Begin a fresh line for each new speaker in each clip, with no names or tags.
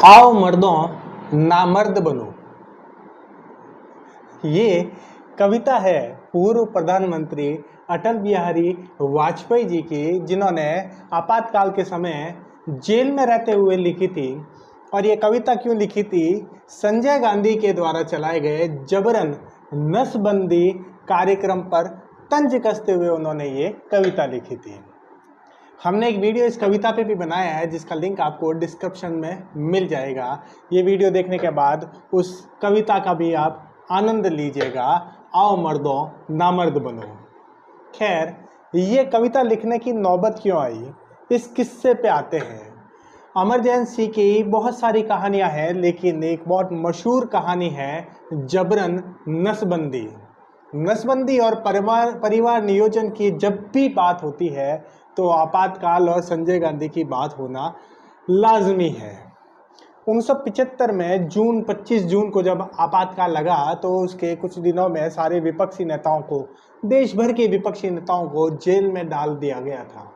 आओ मर्दों नामर्द बनो। ये कविता है पूर्व प्रधानमंत्री अटल बिहारी वाजपेयी जी की, जिन्होंने आपातकाल के समय जेल में रहते हुए लिखी थी। और ये कविता क्यों लिखी थी? संजय गांधी के द्वारा चलाए गए जबरन नसबंदी कार्यक्रम पर तंज कसते हुए उन्होंने ये कविता लिखी थी। हमने एक वीडियो इस कविता पे भी बनाया है, जिसका लिंक आपको डिस्क्रिप्शन में मिल जाएगा। ये वीडियो देखने के बाद उस कविता का भी आप आनंद लीजिएगा। आओ मर्दों नामर्द बनो। खैर, ये कविता लिखने की नौबत क्यों आई, इस किस्से पे आते हैं। इमरजेंसी की बहुत सारी कहानियां हैं, लेकिन एक बहुत मशहूर कहानी है जबरन नसबंदी। नसबंदी और परिवार नियोजन की जब भी बात होती है तो आपातकाल और संजय गांधी की बात होना लाजमी है। 1975 में 25 जून को जब आपातकाल लगा तो उसके कुछ दिनों में सारे विपक्षी नेताओं को, देश भर के विपक्षी नेताओं को जेल में डाल दिया गया था।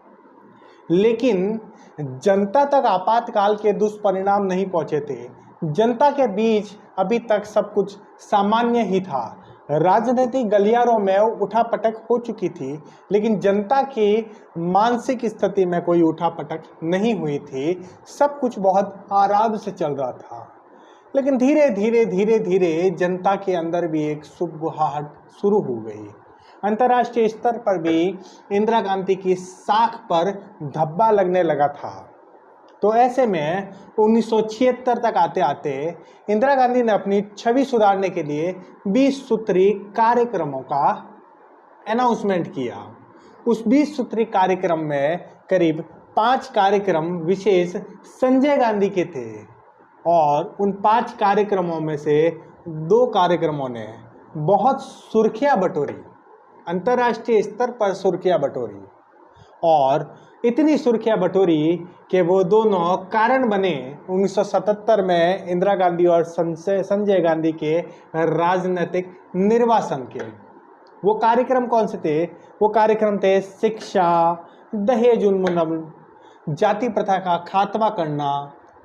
लेकिन जनता तक आपातकाल के दुष्परिणाम नहीं पहुंचे थे। जनता के बीच अभी तक सब कुछ सामान्य ही था। राजनीतिक गलियारों में उठापटक हो चुकी थी, लेकिन जनता की मानसिक स्थिति में कोई उठापटक नहीं हुई थी। सब कुछ बहुत आराम से चल रहा था। लेकिन धीरे धीरे जनता के अंदर भी एक सुगबुगाहट शुरू हो गई। अंतर्राष्ट्रीय स्तर पर भी इंदिरा गांधी की साख पर धब्बा लगने लगा था। तो ऐसे में 1976 तक आते आते इंदिरा गांधी ने अपनी छवि सुधारने के लिए 20 सूत्री कार्यक्रमों का अनाउंसमेंट किया। उस 20 सूत्री कार्यक्रम में करीब 5 कार्यक्रम विशेष संजय गांधी के थे, और उन 5 कार्यक्रमों में से 2 कार्यक्रमों ने बहुत सुर्खियां बटोरी, अंतर्राष्ट्रीय स्तर पर सुर्खियां बटोरी। और इतनी सुर्खियां बटोरी कि वो दोनों कारण बने 1977 में इंदिरा गांधी और संजय गांधी के राजनीतिक निर्वासन के। वो कार्यक्रम कौन से थे? वो कार्यक्रम थे शिक्षा, दहेज उन्मूलन, जाति प्रथा का खात्मा करना।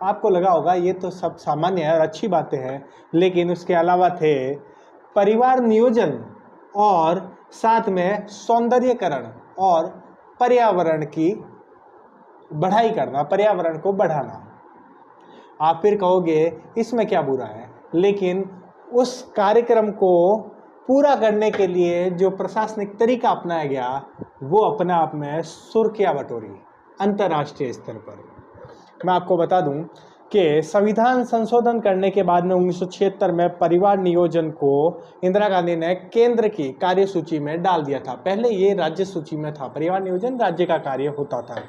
आपको लगा होगा ये तो सब सामान्य है और अच्छी बातें हैं, लेकिन उसके अलावा थे परिवार नियोजन और साथ में सौंदर्यकरण और पर्यावरण की बढ़ाई करना, पर्यावरण को बढ़ाना। आप फिर कहोगे इसमें क्या बुरा है, लेकिन उस कार्यक्रम को पूरा करने के लिए जो प्रशासनिक तरीका अपनाया गया वो अपने आप में सुर्खियां बटोरी अंतर्राष्ट्रीय स्तर पर। मैं आपको बता दूं कि संविधान संशोधन करने के बाद में 1976 में परिवार नियोजन को इंदिरा गांधी ने केंद्र की कार्यसूची में डाल दिया था। पहले ये राज्य सूची में था, परिवार नियोजन राज्य का कार्य होता था।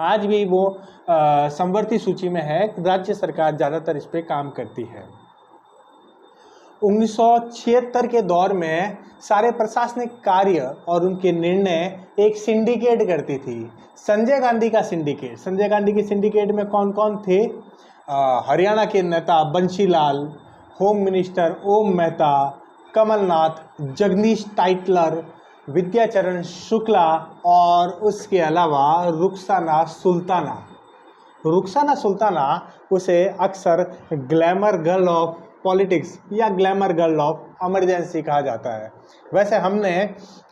आज भी वो समवर्ती सूची में है, राज्य सरकार ज़्यादातर इस पर काम करती है। 1976 के दौर में सारे प्रशासनिक कार्य और उनके निर्णय एक सिंडिकेट करती थी, संजय गांधी का सिंडिकेट। संजय गांधी के सिंडिकेट में कौन कौन थे? हरियाणा के नेता बंशीलाल, होम मिनिस्टर ओम मेहता, कमलनाथ, जगदीश टाइटलर, विद्याचरण शुक्ला और उसके अलावा रुखसाना सुल्ताना। रुखसाना सुल्ताना उसे अक्सर ग्लैमर गर्ल ऑफ पॉलिटिक्स या ग्लैमर गर्ल ऑफ इमरजेंसी कहा जाता है। वैसे हमने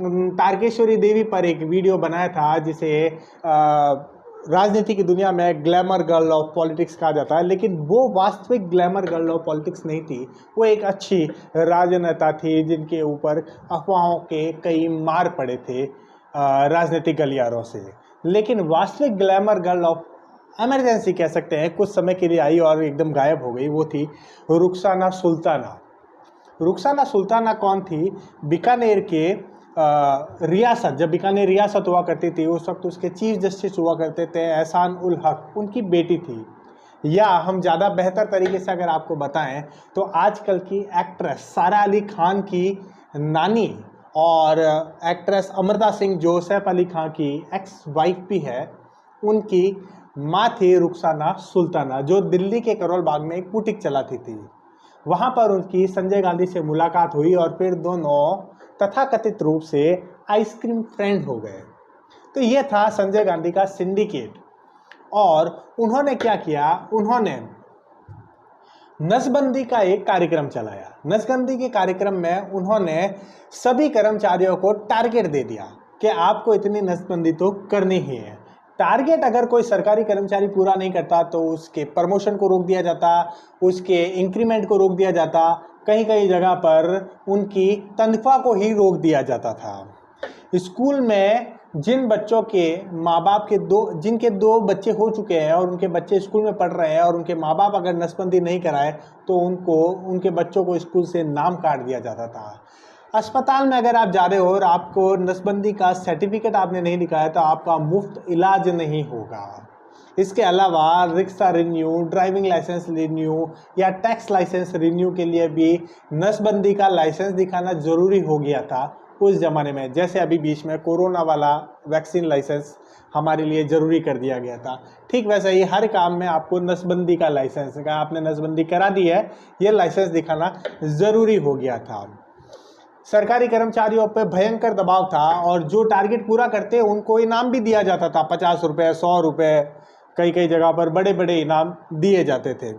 तारकेश्वरी देवी पर एक वीडियो बनाया था जिसे राजनीति की दुनिया में ग्लैमर गर्ल ऑफ पॉलिटिक्स कहा जाता है, लेकिन वो वास्तविक ग्लैमर गर्ल ऑफ पॉलिटिक्स नहीं थी। वो एक अच्छी राजनेता थी जिनके ऊपर अफवाहों के कई मार पड़े थे राजनीतिक गलियारों से। लेकिन वास्तविक ग्लैमर गर्ल ऑफ इमरजेंसी कह सकते हैं, कुछ समय के लिए आई और एकदम गायब हो गई, वो थी रुखसाना सुल्ताना। रुखसाना सुल्ताना कौन थी? बीकानेर के रियासत, जब बीकानेर रियासत हुआ करती थी उस वक्त उसके चीफ जस्टिस हुआ करते थे एहसान उल हक, उनकी बेटी थी। या हम ज़्यादा बेहतर तरीके से अगर आपको बताएं तो आजकल की एक्ट्रेस सारा अली खान की नानी और एक्ट्रेस अमृता सिंह जो सैफ अली खान की एक्स वाइफ भी है, उनकी माँ थी रुखसाना सुल्ताना, जो दिल्ली के करोल बाग में एक बुटीक चलाती थी। वहाँ पर उनकी संजय गांधी से मुलाकात हुई और फिर दोनों तथाकथित रूप से आइसक्रीम फ्रेंड हो गए। तो ये था संजय गांधी का सिंडिकेट। और उन्होंने क्या किया? उन्होंने नसबंदी का एक कार्यक्रम चलाया। नसबंदी के कार्यक्रम में उन्होंने सभी कर्मचारियों को टारगेट दे दिया कि आपको इतनी नसबंदी तो करनी ही है। टारगेट अगर कोई सरकारी कर्मचारी पूरा नहीं करता तो उसके प्रमोशन को रोक दिया जाता, उसके इंक्रीमेंट को रोक दिया जाता, कहीं कहीं जगह पर उनकी तनख्वाह को ही रोक दिया जाता था। स्कूल में जिन बच्चों के माँ बाप के जिनके दो बच्चे हो चुके हैं और उनके बच्चे स्कूल में पढ़ रहे हैं और उनके माँ बाप अगर नसबंदी नहीं कराए तो उनके बच्चों को स्कूल से नाम काट दिया जाता था। अस्पताल में अगर आप जा रहे हो और आपको नसबंदी का सर्टिफिकेट आपने नहीं दिखाया तो आपका मुफ्त इलाज नहीं होगा। इसके अलावा rickshaw renew, driving licence renew या टैक्स लाइसेंस रिन्यू के लिए भी नसबंदी का लाइसेंस दिखाना ज़रूरी हो गया था उस ज़माने में। जैसे अभी बीच में कोरोना वाला वैक्सीन लाइसेंस हमारे लिए ज़रूरी कर दिया गया था, ठीक वैसे ही हर काम में आपको नसबंदी का लाइसेंस का आपने नसबंदी करा दी है ये लाइसेंस दिखाना ज़रूरी हो गया था। सरकारी कर्मचारियों पर भयंकर दबाव था और जो टारगेट पूरा करते उनको इनाम भी दिया जाता था, 50 रुपये, 100 रुपये, कई कई जगह पर बड़े बड़े इनाम दिए जाते थे।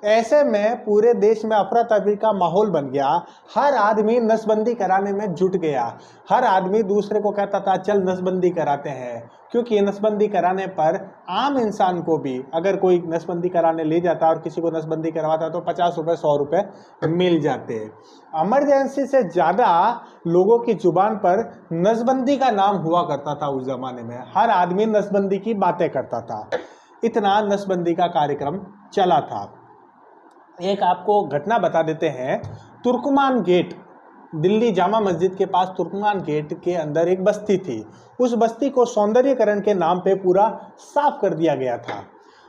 ऐसे में पूरे देश में अफरा तफरी का माहौल बन गया। हर आदमी नसबंदी कराने में जुट गया। हर आदमी दूसरे को कहता था चल नसबंदी कराते हैं, क्योंकि नसबंदी कराने पर आम इंसान को भी अगर कोई नसबंदी कराने ले जाता और किसी को नसबंदी करवाता तो 50 रुपये, 100 रुपये मिल जाते। इमरजेंसी से ज़्यादा लोगों की जुबान पर नसबंदी का नाम हुआ करता था उस ज़माने में। हर आदमी नसबंदी की बातें करता था। इतना नसबंदी का कार्यक्रम चला था। एक आपको घटना बता देते हैं। तुर्कमान गेट, दिल्ली जामा मस्जिद के पास तुर्कमान गेट के अंदर एक बस्ती थी। उस बस्ती को सौंदर्यकरण के नाम पे पूरा साफ कर दिया गया था।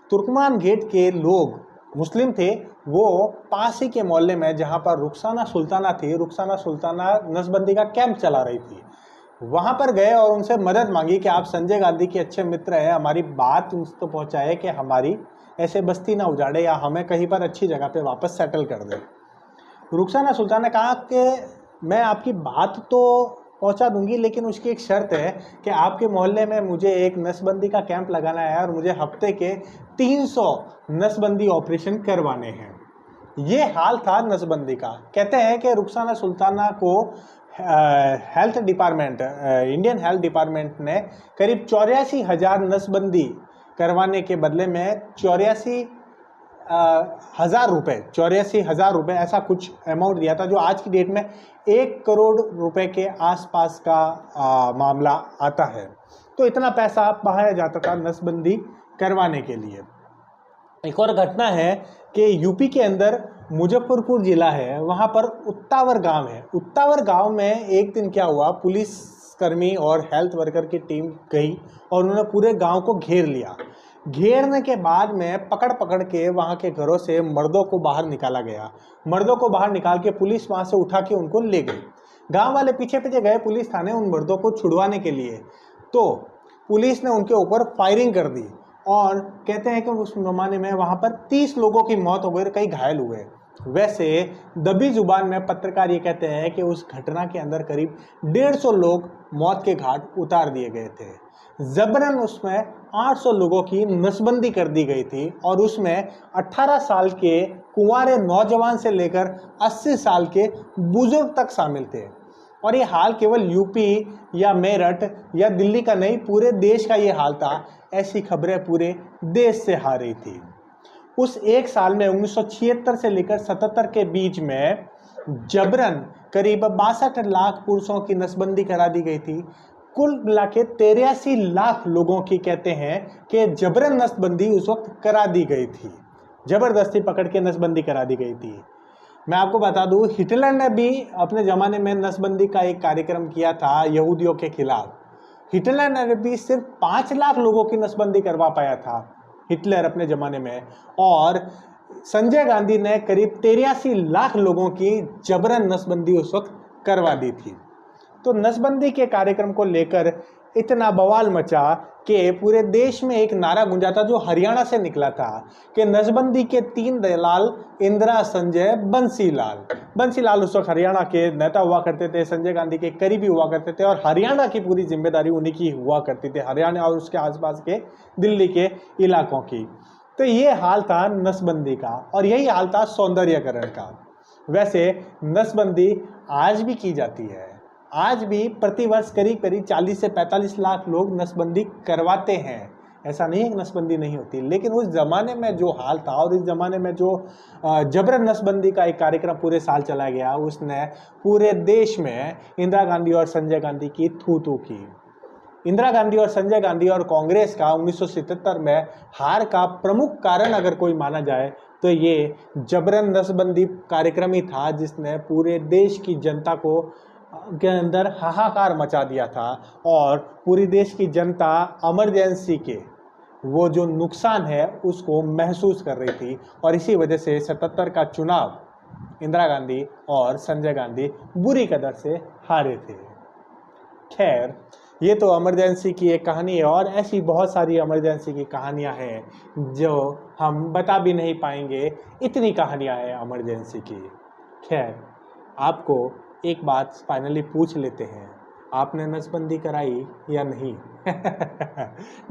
तुर्कमान गेट के लोग मुस्लिम थे, वो पास ही के मोहल्ले में जहाँ पर रुखसाना सुल्ताना थी, रुखसाना सुल्ताना नसबंदी का कैंप चला रही थी, वहां पर गए और उनसे मदद मांगी कि आप संजय गांधी के अच्छे मित्र हैं, हमारी बात उन तक पहुंचाए कि हमारी ऐसे बस्ती ना उजाड़े या हमें कहीं पर अच्छी जगह पे वापस सेटल कर दे। रुखसाना सुल्तान ने कहा कि मैं आपकी बात तो पहुंचा दूंगी, लेकिन उसकी एक शर्त है कि आपके मोहल्ले में मुझे एक नसबंदी का कैंप लगाना है और मुझे हफ्ते के 300 नसबंदी ऑपरेशन करवाने हैं। ये हाल था नसबंदी का। कहते हैं कि रुखसाना सुल्ताना को health department, Indian health department ने करीब 84,000 नसबंदी करवाने के बदले में 84,000 रुपये ऐसा कुछ अमाउंट दिया था, जो आज की डेट में 1 करोड़ रुपए के आसपास का मामला आता है। तो इतना पैसा बहाया जाता था नसबंदी करवाने के लिए। एक और घटना है कि यूपी के अंदर मुजफ्फरपुर जिला है, वहाँ पर उत्तावर गांव है। उत्तावर गांव में एक दिन क्या हुआ, पुलिस कर्मी और हेल्थ वर्कर की टीम गई और उन्होंने पूरे गांव को घेर लिया। घेरने के बाद में पकड़ पकड़ के वहाँ के घरों से मर्दों को बाहर निकाला गया। मर्दों को बाहर निकाल के पुलिस वहाँ से उठा के उनको ले गई। गाँव वाले पीछे पीछे गए पुलिस थाने उन मर्दों को छुड़वाने के लिए, तो पुलिस ने उनके ऊपर फायरिंग कर दी और कहते हैं कि उस जमाने में वहाँ पर 30 लोगों की मौत हो गई, कई घायल हुए। वैसे दबी जुबान में पत्रकार ये कहते हैं कि उस घटना के अंदर करीब 150 लोग मौत के घाट उतार दिए गए थे। जबरन उसमें 800 लोगों की नसबंदी कर दी गई थी और उसमें 18 साल के कुंवारे नौजवान से लेकर 80 साल के बुजुर्ग तक शामिल थे। और ये हाल केवल यूपी या मेरठ या दिल्ली का नहीं, पूरे देश का ये हाल था। ऐसी खबरें पूरे देश से आ रही थी। उस एक साल में 1976 से लेकर 77 के बीच में जबरन करीब 62 लाख पुरुषों की नसबंदी करा दी गई थी। कुल मिला के 83 लाख लोगों की कहते हैं कि जबरन नसबंदी उस वक्त करा दी गई थी, जबरदस्ती पकड़ के नसबंदी करा दी गई थी। मैं आपको बता दूं, हिटलर ने भी अपने ज़माने में नसबंदी का एक कार्यक्रम किया था यहूदियों के खिलाफ। हिटलर ने भी सिर्फ 5 लाख लोगों की नसबंदी करवा पाया था हिटलर अपने ज़माने में, और संजय गांधी ने करीब 83 लाख लोगों की जबरन नसबंदी उस वक्त करवा दी थी। तो नसबंदी के कार्यक्रम को लेकर इतना बवाल मचा कि पूरे देश में एक नारा गूंजा था जो हरियाणा से निकला था कि नसबंदी के 3 दलाल, इंदिरा, संजय, बंसीलाल। बंसीलाल उस वक्त हरियाणा के नेता हुआ करते थे, संजय गांधी के करीबी हुआ करते थे और हरियाणा की पूरी जिम्मेदारी उन्हीं की हुआ करती थी, हरियाणा और उसके आसपास के दिल्ली के इलाकों की। तो ये हाल था नसबंदी का और यही हाल था सौंदर्यकरण का। वैसे नसबंदी आज भी की जाती है, आज भी प्रतिवर्ष करीब करीब 40 से 45 लाख लोग नसबंदी करवाते हैं। ऐसा नहीं है कि नसबंदी नहीं होती, लेकिन उस जमाने में जो हाल था और इस जमाने में जो जबरन नसबंदी का एक कार्यक्रम पूरे साल चला गया, उसने पूरे देश में इंदिरा गांधी और संजय गांधी की थू थू की। इंदिरा गांधी और संजय गांधी और कांग्रेस का 1977 में हार का प्रमुख कारण अगर कोई माना जाए तो ये जबरन नसबंदी कार्यक्रम ही था, जिसने पूरे देश की जनता को के अंदर हाहाकार मचा दिया था और पूरी देश की जनता इमरजेंसी के वो जो नुकसान है उसको महसूस कर रही थी। और इसी वजह से 77 का चुनाव इंदिरा गांधी और संजय गांधी बुरी कदर से हारे थे। खैर, ये तो इमरजेंसी की एक कहानी है और ऐसी बहुत सारी इमरजेंसी की कहानियां हैं जो हम बता भी नहीं पाएंगे, इतनी कहानियां हैं इमरजेंसी की। खैर, आपको एक बात फाइनली पूछ लेते हैं, आपने नसबंदी कराई या नहीं?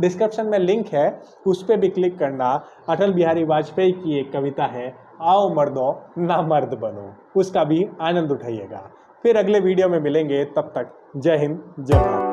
डिस्क्रिप्शन में लिंक है, उस पर भी क्लिक करना। अटल बिहारी वाजपेयी की एक कविता है, आओ मर्दों ना मर्द बनो, उसका भी आनंद उठाइएगा। फिर अगले वीडियो में मिलेंगे, तब तक जय हिंद जय भारत।